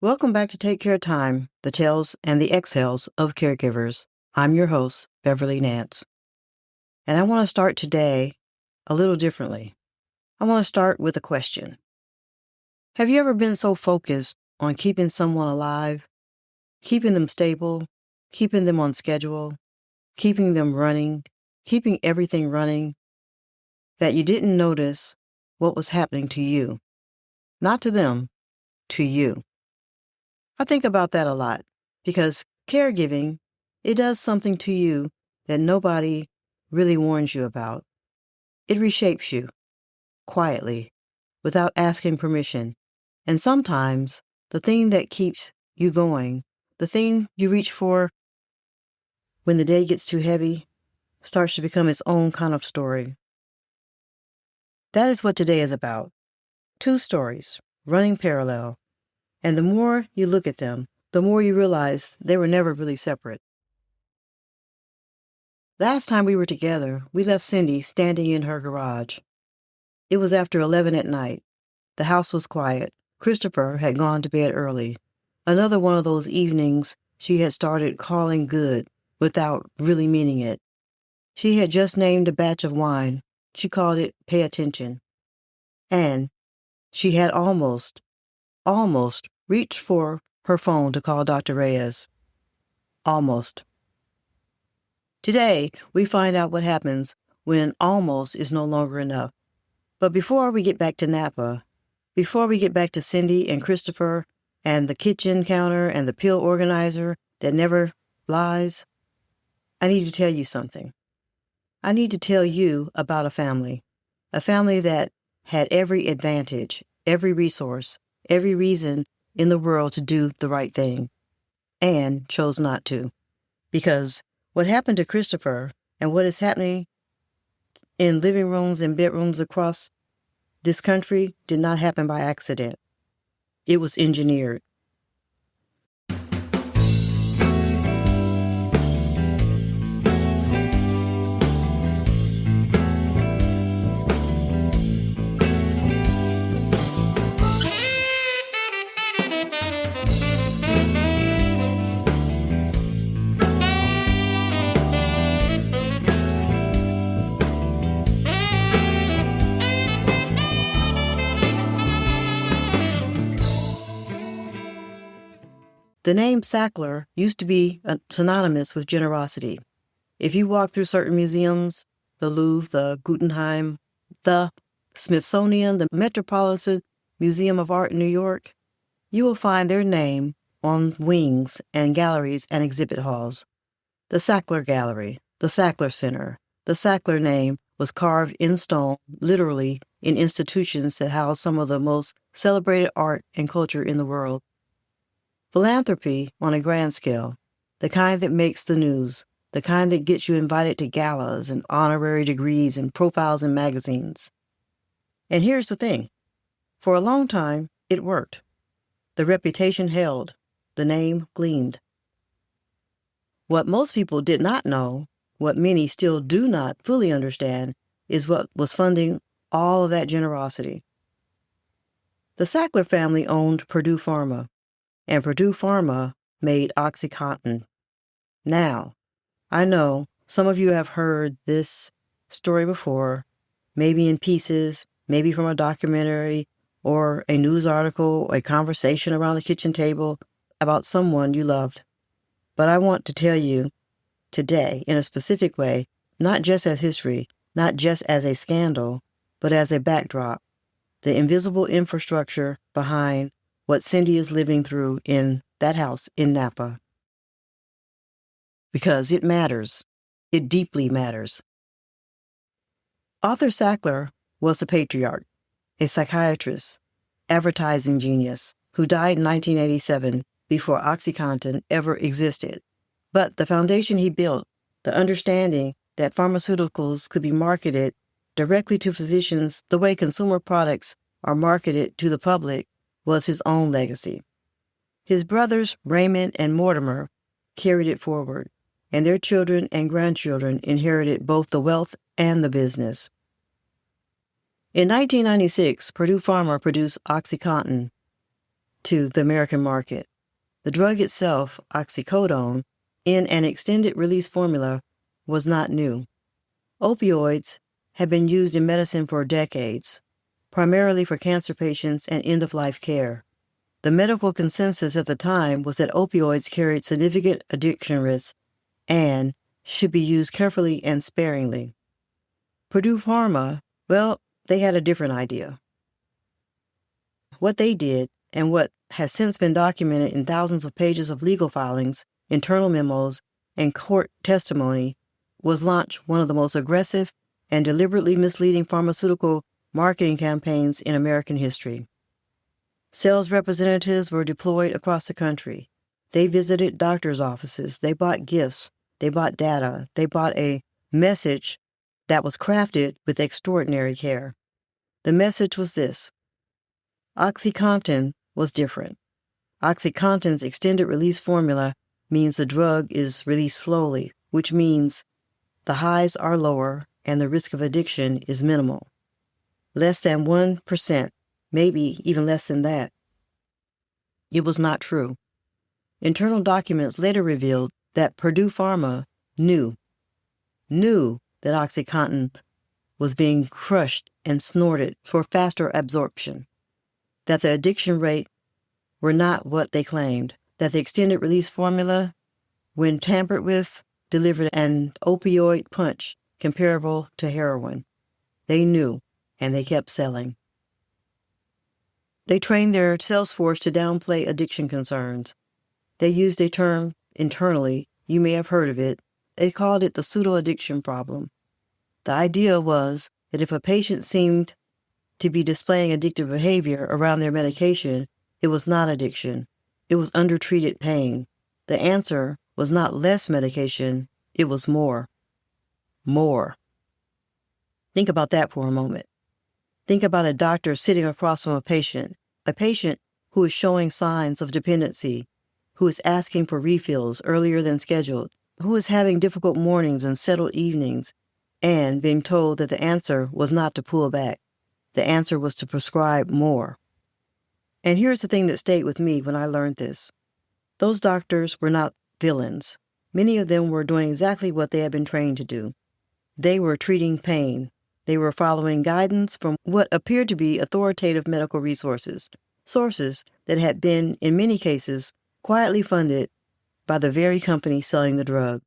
Welcome back to Take Care Time, the tales and the exhales of caregivers. I'm your host, Beverly Nance. And I want to start today a little differently. I want to start with a question. Have you ever been so focused on keeping someone alive, keeping them stable, keeping them on schedule, keeping them running, keeping everything running, that you didn't notice what was happening to you? Not to them, to you. I think about that a lot because caregiving, it does something to you that nobody really warns you about. It reshapes you quietly without asking permission. And sometimes the thing that keeps you going, the thing you reach for when the day gets too heavy, starts to become its own kind of story. That is what today is about. Two stories running parallel. And the more you look at them, the more you realize they were never really separate. Last time we were together, we left Cyndi standing in her garage. It was after 11 at night. The house was quiet. Christopher had gone to bed early. Another one of those evenings she had started calling good without really meaning it. She had just named a batch of wine. She called it Pay Attention. And she had almost reached for her phone to call Dr. Reyes. Almost. Today, we find out what happens when almost is no longer enough. But before we get back to Napa, before we get back to Cyndi and Christopher and the kitchen counter and the pill organizer that never lies, I need to tell you something. I need to tell you about a family that had every advantage, every resource, every reason in the world to do the right thing, and chose not to. Because what happened to Christopher and what is happening in living rooms and bedrooms across this country did not happen by accident. It was engineered. The name Sackler used to be synonymous with generosity. If you walk through certain museums, the Louvre, the Guggenheim, the Smithsonian, the Metropolitan Museum of Art in New York, you will find their name on wings and galleries and exhibit halls. The Sackler Gallery, the Sackler Center, the Sackler name was carved in stone, literally in institutions that house some of the most celebrated art and culture in the world. Philanthropy on a grand scale, the kind that makes the news, the kind that gets you invited to galas and honorary degrees and profiles in magazines. And here's the thing. For a long time, it worked. The reputation held. The name gleamed. What most people did not know, what many still do not fully understand, is what was funding all of that generosity. The Sackler family owned Purdue Pharma, and Purdue Pharma made OxyContin. Now, I know some of you have heard this story before, maybe in pieces, maybe from a documentary or a news article or a conversation around the kitchen table about someone you loved. But I want to tell you today in a specific way, not just as history, not just as a scandal, but as a backdrop, the invisible infrastructure behind what Cyndi is living through in that house in Napa. Because it matters. It deeply matters. Arthur Sackler was a patriarch, a psychiatrist, advertising genius, who died in 1987 before OxyContin ever existed. But the foundation he built, the understanding that pharmaceuticals could be marketed directly to physicians the way consumer products are marketed to the public, was his own legacy. His brothers, Raymond and Mortimer, carried it forward, and their children and grandchildren inherited both the wealth and the business. In 1996, Purdue Pharma produced OxyContin. to the American market. The drug itself, oxycodone, in an extended-release formula, was not new. Opioids had been used in medicine for decades, primarily for cancer patients and end-of-life care. The medical consensus at the time was that opioids carried significant addiction risks and should be used carefully and sparingly. Purdue Pharma, well, they had a different idea. What they did, and what has since been documented in thousands of pages of legal filings, internal memos, and court testimony, was launch one of the most aggressive and deliberately misleading pharmaceutical marketing campaigns in American history. Sales representatives were deployed across the country. They visited doctors' offices. They bought gifts. They bought data. They bought a message that was crafted with extraordinary care. The message was this: OxyContin was different. OxyContin's extended-release formula means the drug is released slowly, which means the highs are lower and the risk of addiction is minimal. Less than 1%, maybe even less than that. It was not true. Internal documents later revealed that Purdue Pharma knew that OxyContin was being crushed and snorted for faster absorption, that the addiction rate were not what they claimed, that the extended-release formula, when tampered with, delivered an opioid punch comparable to heroin. They knew, and they kept selling. They trained their sales force to downplay addiction concerns. They used a term internally, you may have heard of it. They called it the pseudo-addiction problem. The idea was that if a patient seemed to be displaying addictive behavior around their medication, it was not addiction. It was undertreated pain. The answer was not less medication, it was more. More. Think about that for a moment. Think about a doctor sitting across from a patient who is showing signs of dependency, who is asking for refills earlier than scheduled, who is having difficult mornings and settled evenings, and being told that the answer was not to pull back. The answer was to prescribe more. And here's the thing that stayed with me when I learned this. Those doctors were not villains. Many of them were doing exactly what they had been trained to do. They were treating pain. They were following guidance from what appeared to be authoritative medical resources, sources that had been, in many cases, quietly funded by the very company selling the drug.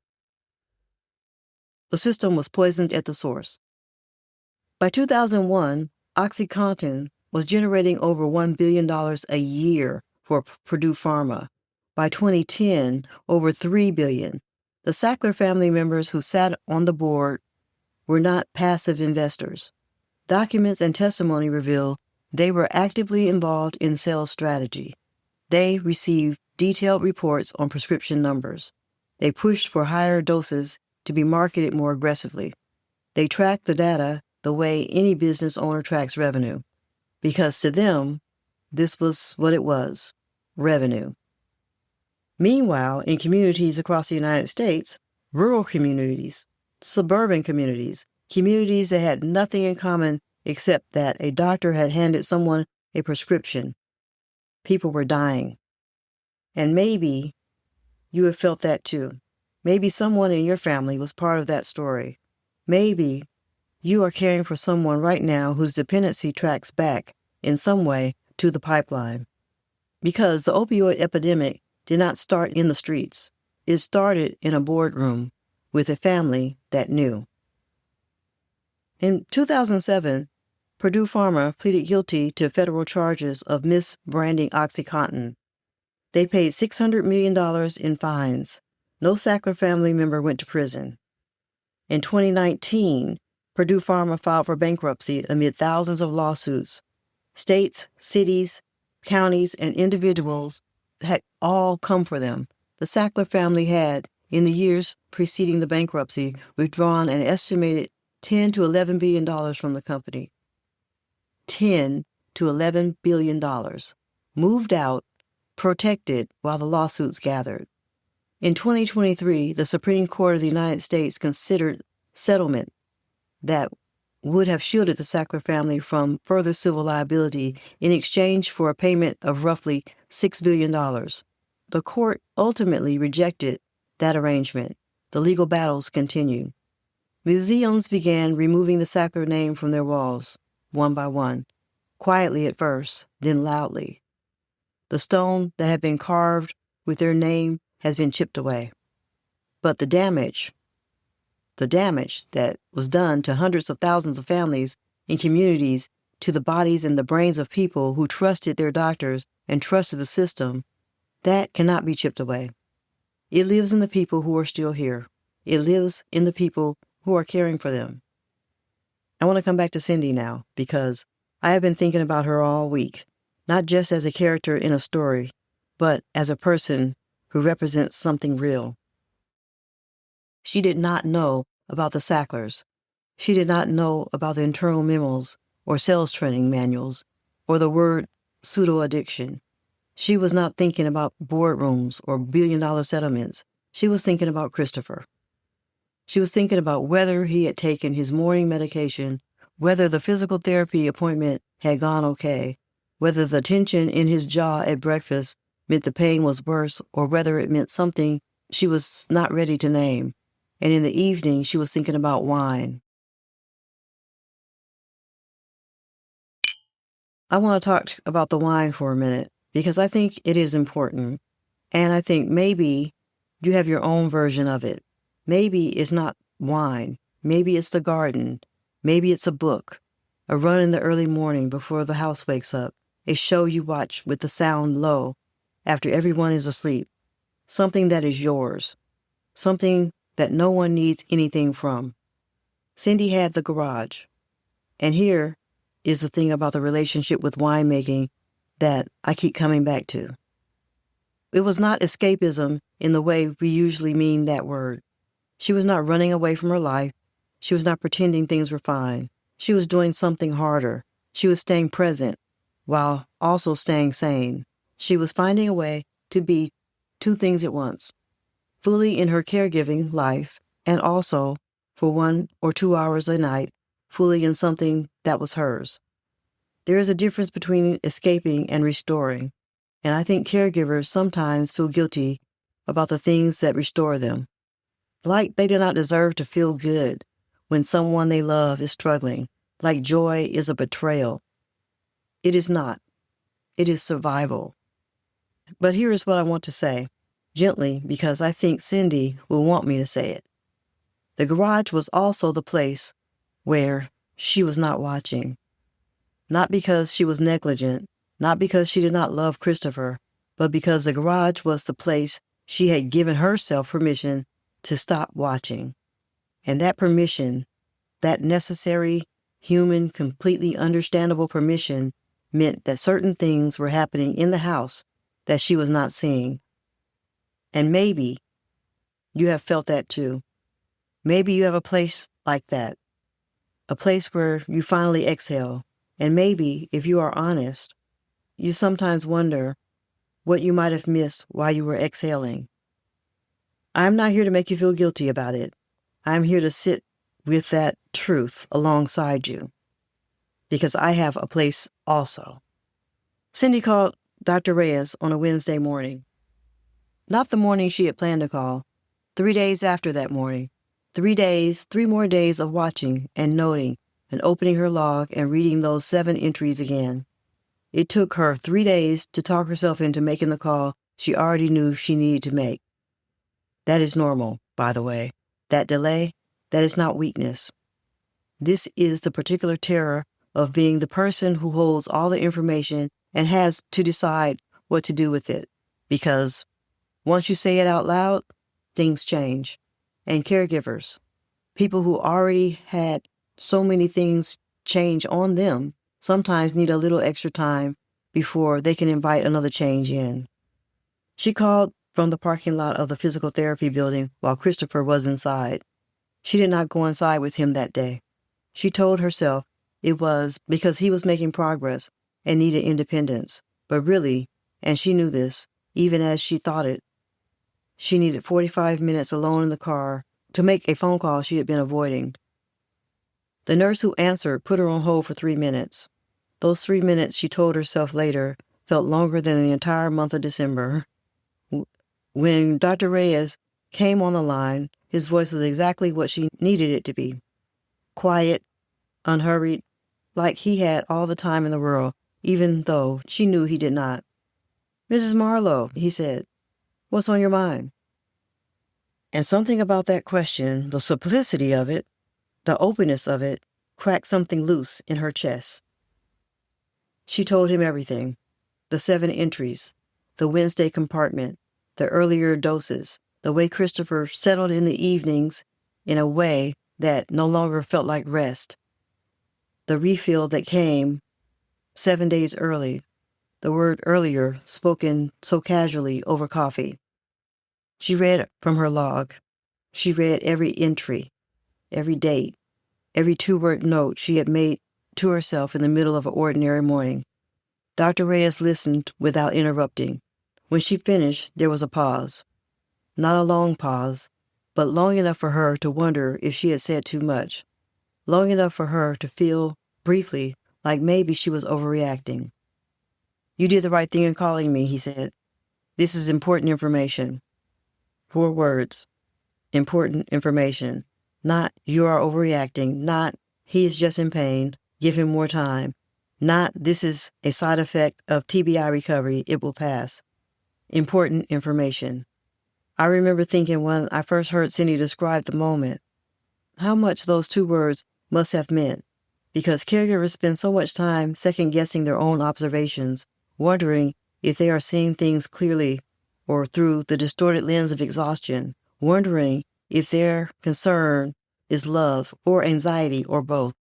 The system was poisoned at the source. By 2001, OxyContin was generating over $1 billion a year for Purdue Pharma. By 2010, over $3 billion. The Sackler family members who sat on the board were not passive investors. Documents and testimony reveal they were actively involved in sales strategy. They received detailed reports on prescription numbers. They pushed for higher doses to be marketed more aggressively. They tracked the data the way any business owner tracks revenue, because to them, this was what it was, revenue. Meanwhile, in communities across the United States, rural communities, suburban communities, communities that had nothing in common except that a doctor had handed someone a prescription, people were dying. And maybe you have felt that too. Maybe someone in your family was part of that story. Maybe you are caring for someone right now whose dependency tracks back, in some way, to the pipeline. Because the opioid epidemic did not start in the streets. It started in a boardroom with a family that knew. In 2007, Purdue Pharma pleaded guilty to federal charges of misbranding OxyContin. They paid $600 million in fines. No Sackler family member went to prison. In 2019, Purdue Pharma filed for bankruptcy amid thousands of lawsuits. States, cities, counties, and individuals had all come for them. The Sackler family had, in the years preceding the bankruptcy, withdrawn an estimated $10 to $11 billion from the company. $10 to $11 billion. Moved out, protected while the lawsuits gathered. In 2023, the Supreme Court of the United States considered settlement that would have shielded the Sackler family from further civil liability in exchange for a payment of roughly $6 billion. The court ultimately rejected that arrangement. The legal battles continue. Museums began removing the Sackler name from their walls, one by one, quietly at first, then loudly. The stone that had been carved with their name has been chipped away. But the damage that was done to hundreds of thousands of families and communities, to the bodies and the brains of people who trusted their doctors and trusted the system, that cannot be chipped away. It lives in the people who are still here. It lives in the people who are caring for them. I want to come back to Cyndi now, because I have been thinking about her all week, not just as a character in a story, but as a person who represents something real. She did not know about the Sacklers. She did not know about the internal memos or sales training manuals or the word pseudo-addiction. She was not thinking about boardrooms or billion-dollar settlements. She was thinking about Christopher. She was thinking about whether he had taken his morning medication, whether the physical therapy appointment had gone okay, whether the tension in his jaw at breakfast meant the pain was worse, or whether it meant something she was not ready to name. And in the evening, she was thinking about wine. I want to talk about the wine for a minute, because I think it is important. And I think maybe you have your own version of it. Maybe it's not wine. Maybe it's the garden. Maybe it's a book, a run in the early morning before the house wakes up, a show you watch with the sound low after everyone is asleep, something that is yours, something that no one needs anything from. Cyndi had the garage. And here is the thing about the relationship with winemaking that I keep coming back to. It was not escapism in the way we usually mean that word. She was not running away from her life. She was not pretending things were fine. She was doing something harder. She was staying present while also staying sane. She was finding a way to be two things at once, fully in her caregiving life and also, for 1 or 2 hours a night, fully in something that was hers. There is a difference between escaping and restoring, and I think caregivers sometimes feel guilty about the things that restore them, like they do not deserve to feel good when someone they love is struggling, like joy is a betrayal. It is not. It is survival. But here is what I want to say, gently, because I think Cyndi will want me to say it. The garage was also the place where she was not watching. Not because she was negligent, not because she did not love Christopher, but because the garage was the place she had given herself permission to stop watching. And that permission, that necessary, human, completely understandable permission, meant that certain things were happening in the house that she was not seeing. And maybe you have felt that too. Maybe you have a place like that, a place where you finally exhale. And maybe, if you are honest, you sometimes wonder what you might have missed while you were exhaling. I'm not here to make you feel guilty about it. I'm here to sit with that truth alongside you, because I have a place also. Cyndi called Dr. Reyes on a Wednesday morning. Not the morning she had planned to call. 3 days after that morning. 3 days, 3 more days of watching and noting and opening her log and reading those 7 entries again. It took her 3 days to talk herself into making the call she already knew she needed to make. That is normal, by the way. That delay, that is not weakness. This is the particular terror of being the person who holds all the information and has to decide what to do with it. Because once you say it out loud, things change. And caregivers, people who already had so many things change on them, sometimes need a little extra time before they can invite another change in. She called from the parking lot of the physical therapy building while Christopher was inside. She did not go inside with him that day. She told herself it was because he was making progress and needed independence. But really, and she knew this, even as she thought it, she needed 45 minutes alone in the car to make a phone call she had been avoiding. The nurse who answered put her on hold for 3 minutes. Those 3 minutes, she told herself later, felt longer than the entire month of December. When Dr. Reyes came on the line, his voice was exactly what she needed it to be. Quiet, unhurried, like he had all the time in the world, even though she knew he did not. "Mrs. Marlowe," he said, "what's on your mind?" And something about that question, the simplicity of it, the openness of it, cracked something loose in her chest. She told him everything. The 7 entries, the Wednesday compartment, the earlier doses, the way Christopher settled in the evenings in a way that no longer felt like rest, the refill that came 7 days early, the word earlier spoken so casually over coffee. She read from her log. She read every entry, every date, every 2-word note she had made to herself in the middle of an ordinary morning. Dr. Reyes listened without interrupting. When she finished, there was a pause. Not a long pause, but long enough for her to wonder if she had said too much. Long enough for her to feel, briefly, like maybe she was overreacting. "You did the right thing in calling me," he said. "This is important information." 4 words. Important information. Not "you are overreacting," not "he is just in pain, give him more time," not "this is a side effect of TBI recovery, it will pass." Important information. I remember thinking when I first heard Cyndi describe the moment, how much those 2 words must have meant, because caregivers spend so much time second-guessing their own observations, wondering if they are seeing things clearly or through the distorted lens of exhaustion, wondering if their concern is love or anxiety or both.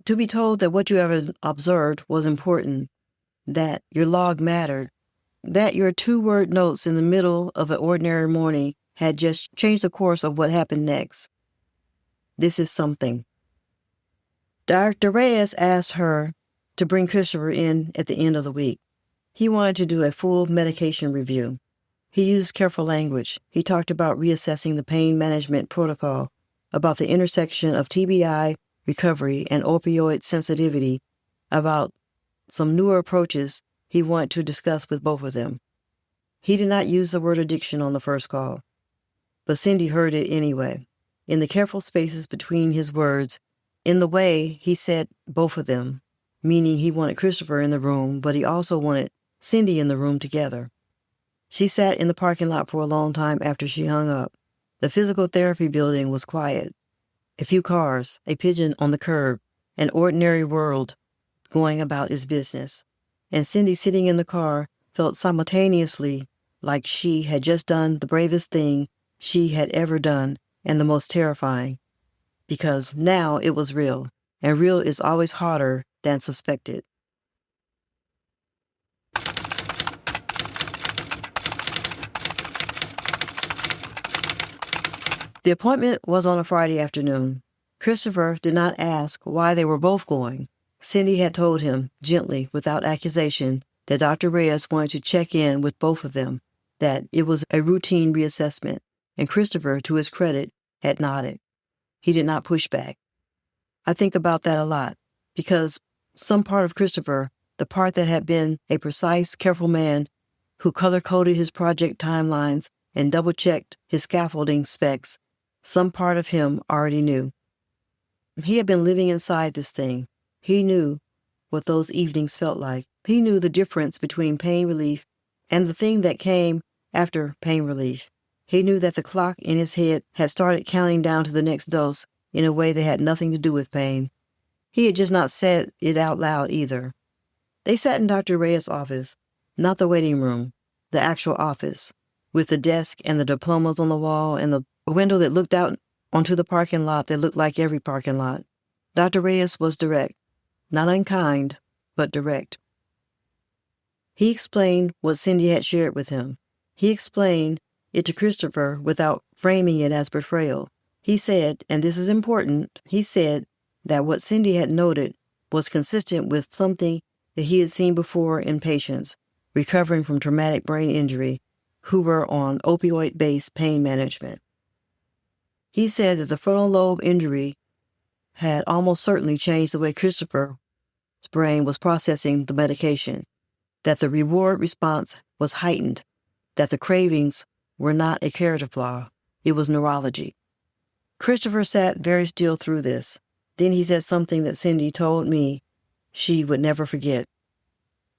To be told that what you ever observed was important, that your log mattered, that your 2-word notes in the middle of an ordinary morning had just changed the course of what happened next. This is something. Dr. Reyes asked her to bring Christopher in at the end of the week. He wanted to do a full medication review. He used careful language. He talked about reassessing the pain management protocol, about the intersection of TBI recovery and opioid sensitivity, about some newer approaches he wanted to discuss with both of them. He did not use the word addiction on the first call, but Cyndi heard it anyway, in the careful spaces between his words, in the way he said both of them, meaning he wanted Christopher in the room, but he also wanted Cyndi in the room together. She sat in the parking lot for a long time after she hung up. The physical therapy building was quiet. A few cars, a pigeon on the curb, an ordinary world going about its business. And Cyndi sitting in the car felt simultaneously like she had just done the bravest thing she had ever done and the most terrifying, because now it was real, and real is always harder than suspected. The appointment was on a Friday afternoon. Christopher did not ask why they were both going. Cyndi had told him, gently, without accusation, that Dr. Reyes wanted to check in with both of them, that it was a routine reassessment, and Christopher, to his credit, had nodded. He did not push back. I think about that a lot, because some part of Christopher, the part that had been a precise, careful man who color-coded his project timelines and double-checked his scaffolding specs, some part of him already knew. He had been living inside this thing. He knew what those evenings felt like. He knew the difference between pain relief and the thing that came after pain relief. He knew that the clock in his head had started counting down to the next dose in a way that had nothing to do with pain. He had just not said it out loud either. They sat in Dr. Reyes' office, not the waiting room, the actual office, with the desk and the diplomas on the wall and the window that looked out onto the parking lot that looked like every parking lot. Dr. Reyes was direct, not unkind, but direct. He explained what Cyndi had shared with him. He explained it to Christopher without framing it as betrayal. He said, and this is important, he said that what Cyndi had noted was consistent with something that he had seen before in patients recovering from traumatic brain injury who were on opioid-based pain management. He said that the frontal lobe injury had almost certainly changed the way Christopher brain was processing the medication, that the reward response was heightened, that the cravings were not a character flaw, it was neurology. Christopher sat very still through this. Then he said something that Cyndi told me she would never forget.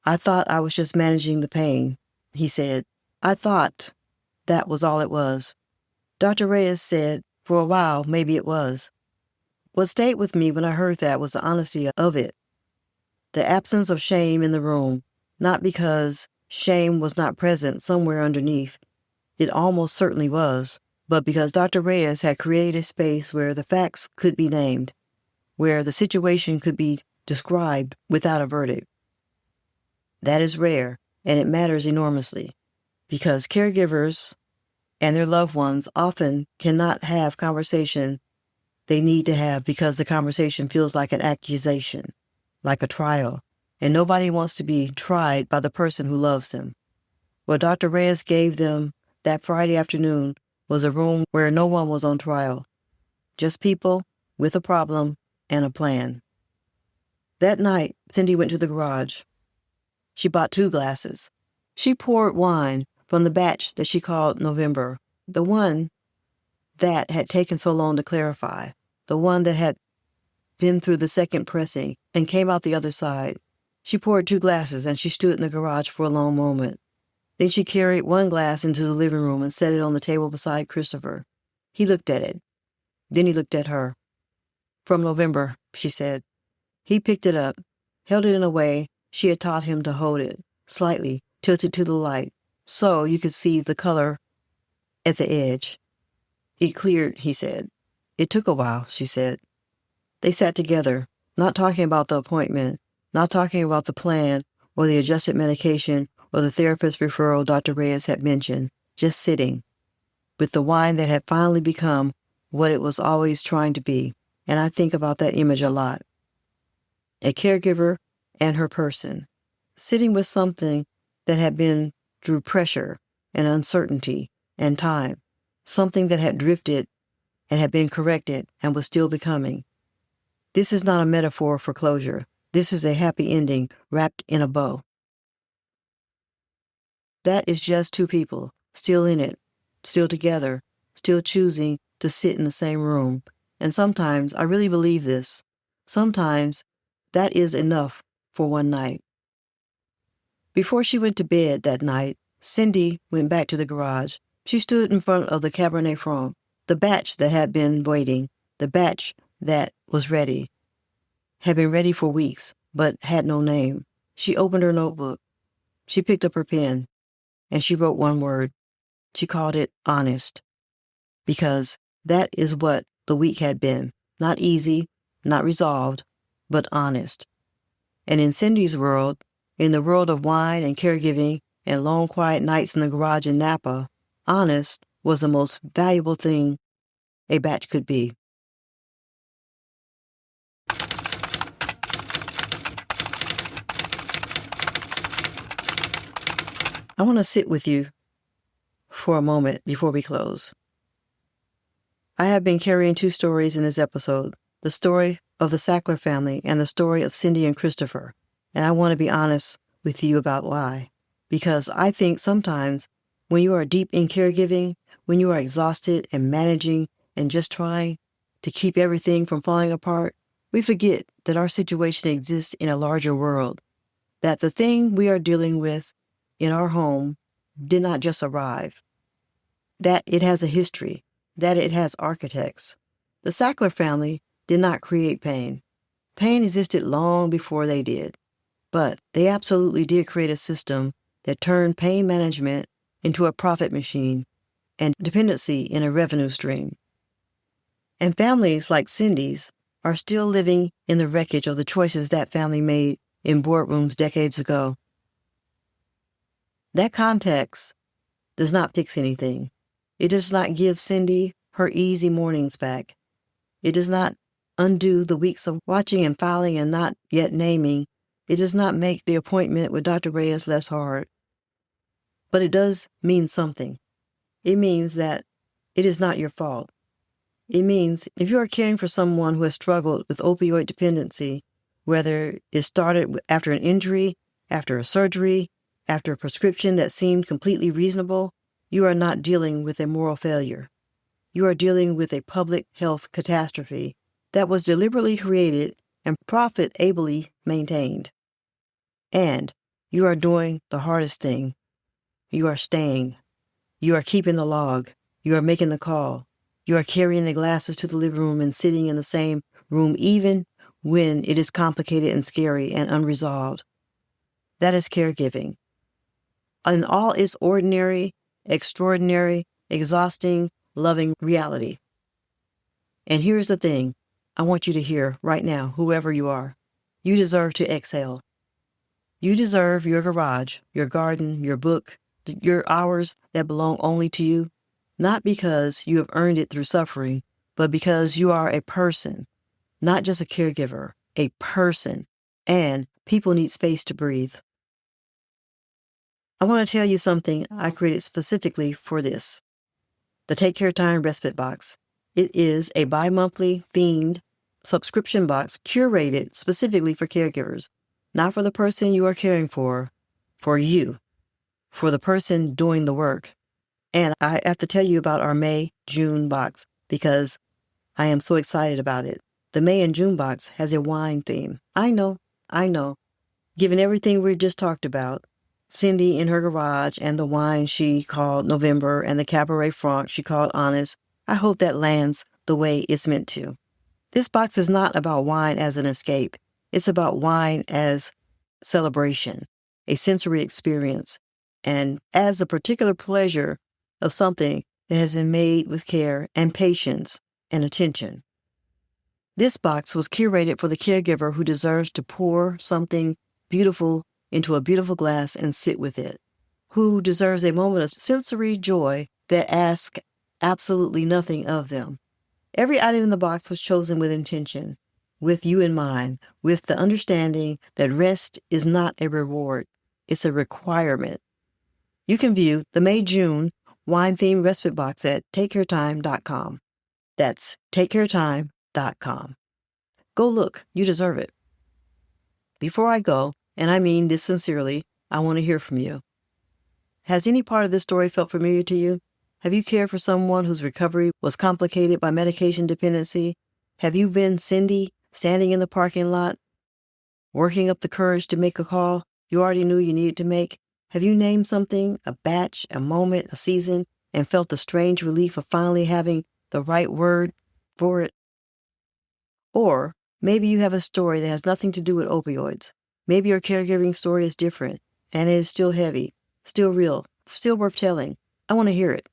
"I thought I was just managing the pain," he said. "I thought that was all it was." Dr. Reyes said, "For a while, maybe it was." What stayed with me when I heard that was the honesty of it. The absence of shame in the room, not because shame was not present somewhere underneath. It almost certainly was, but because Dr. Reyes had created a space where the facts could be named, where the situation could be described without a verdict. That is rare, and it matters enormously, because caregivers and their loved ones often cannot have conversation they need to have because the conversation feels like an accusation, like a trial, and nobody wants to be tried by the person who loves them. What Dr. Reyes gave them that Friday afternoon was a room where no one was on trial, just people with a problem and a plan. That night, Cyndi went to the garage. She bought 2 glasses. She poured wine from the batch that she called November, the one that had taken so long to clarify, the one that had been through the second pressing and came out the other side. She poured 2 glasses and she stood in the garage for a long moment. Then she carried 1 glass into the living room and set it on the table beside Christopher. He looked at it. Then he looked at her. "From November," she said. He picked it up, held it in a way she had taught him to hold it, slightly tilted to the light, so you could see the color at the edge. "It cleared," he said. "It took a while," she said. They sat together, not talking about the appointment, not talking about the plan or the adjusted medication or the therapist referral Dr. Reyes had mentioned, just sitting, with the wine that had finally become what it was always trying to be, and I think about that image a lot. A caregiver and her person, sitting with something that had been through pressure and uncertainty and time, something that had drifted and had been corrected and was still becoming. This is not a metaphor for closure. This is a happy ending wrapped in a bow. That is just 2 people, still in it, still together, still choosing to sit in the same room. And sometimes, I really believe this, sometimes that is enough for one night. Before she went to bed that night, Cyndi went back to the garage. She stood in front of the Cabernet Franc, the batch that had been waiting, the batch that was ready, had been ready for weeks, but had no name. She opened her notebook. She picked up her pen, and she wrote 1 word. She called it honest, because that is what the week had been. Not easy, not resolved, but honest. And in Cyndi's world, in the world of wine and caregiving and long quiet nights in the garage in Napa, honest was the most valuable thing a batch could be. I want to sit with you for a moment before we close. I have been carrying 2 stories in this episode, the story of the Sackler family and the story of Cyndi and Christopher, and I want to be honest with you about why. Because I think sometimes when you are deep in caregiving, when you are exhausted and managing and just trying to keep everything from falling apart, we forget that our situation exists in a larger world, that the thing we are dealing with in our home did not just arrive, that it has a history, that it has architects. The Sackler family did not create pain. Pain existed long before they did, but they absolutely did create a system that turned pain management into a profit machine and dependency in a revenue stream. And families like Cyndi's are still living in the wreckage of the choices that family made in boardrooms decades ago. That context does not fix anything. It does not give Cyndi her easy mornings back. It does not undo the weeks of watching and filing and not yet naming. It does not make the appointment with Dr. Reyes less hard. But it does mean something. It means that it is not your fault. It means if you are caring for someone who has struggled with opioid dependency, whether it started after an injury, after a surgery, after a prescription that seemed completely reasonable, you are not dealing with a moral failure. You are dealing with a public health catastrophe that was deliberately created and profitably maintained. And you are doing the hardest thing. You are staying. You are keeping the log. You are making the call. You are carrying the glasses to the living room and sitting in the same room even when it is complicated and scary and unresolved. That is caregiving. In all its ordinary, extraordinary, exhausting, loving reality. And here's the thing I want you to hear right now, whoever you are. You deserve to exhale. You deserve your garage, your garden, your book, your hours that belong only to you, not because you have earned it through suffering, but because you are a person, not just a caregiver, a person, and people need space to breathe. I want to tell you something I created specifically for this. The Take Care Time Respite Box. It is a bi-monthly themed subscription box curated specifically for caregivers, not for the person you are caring for you, for the person doing the work. And I have to tell you about our May-June box because I am so excited about it. The May and June box has a wine theme. I know. Given everything we just talked about, Cyndi in her garage and the wine she called November and the Cabernet Franc she called Honest, I hope that lands the way it's meant to. This box is not about wine as an escape. It's about wine as celebration, a sensory experience, and as a particular pleasure of something that has been made with care and patience and attention. This box was curated for the caregiver who deserves to pour something beautiful into a beautiful glass and sit with it, who deserves a moment of sensory joy that asks absolutely nothing of them. Every item in the box was chosen with intention, with you in mind, with the understanding that rest is not a reward, it's a requirement. You can view the May-June wine-themed respite box at takecaretime.com. That's takecaretime.com. Go look, you deserve it. Before I go, and I mean this sincerely, I want to hear from you. Has any part of this story felt familiar to you? Have you cared for someone whose recovery was complicated by medication dependency? Have you been Cyndi, standing in the parking lot, working up the courage to make a call you already knew you needed to make? Have you named something, a batch, a moment, a season, and felt the strange relief of finally having the right word for it? Or maybe you have a story that has nothing to do with opioids. Maybe your caregiving story is different, and it is still heavy, still real, still worth telling. I want to hear it.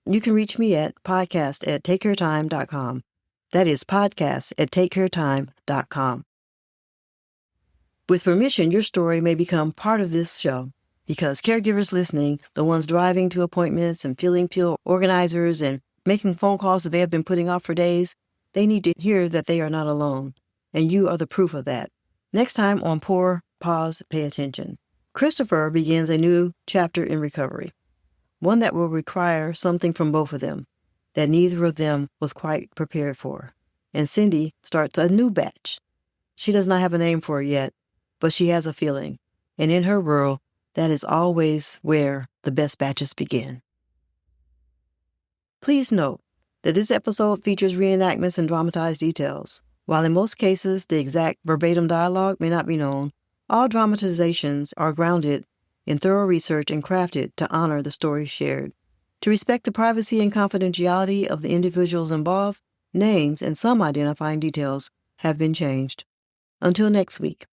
You can reach me at podcast@takecaretime.com. That is podcast@takecaretime.com. With permission, your story may become part of this show because caregivers listening, the ones driving to appointments and filling pill organizers and making phone calls that they have been putting off for days, they need to hear that they are not alone, and you are the proof of that. Next time on Pour, Pause, Pay Attention, Christopher begins a new chapter in recovery, one that will require something from both of them that neither of them was quite prepared for. And Cyndi starts a new batch. She does not have a name for it yet, but she has a feeling, and in her world, that is always where the best batches begin. Please note that this episode features reenactments and dramatized details. While in most cases the exact verbatim dialogue may not be known, all dramatizations are grounded in thorough research and crafted to honor the stories shared. To respect the privacy and confidentiality of the individuals involved, names and some identifying details have been changed. Until next week,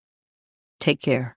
take care.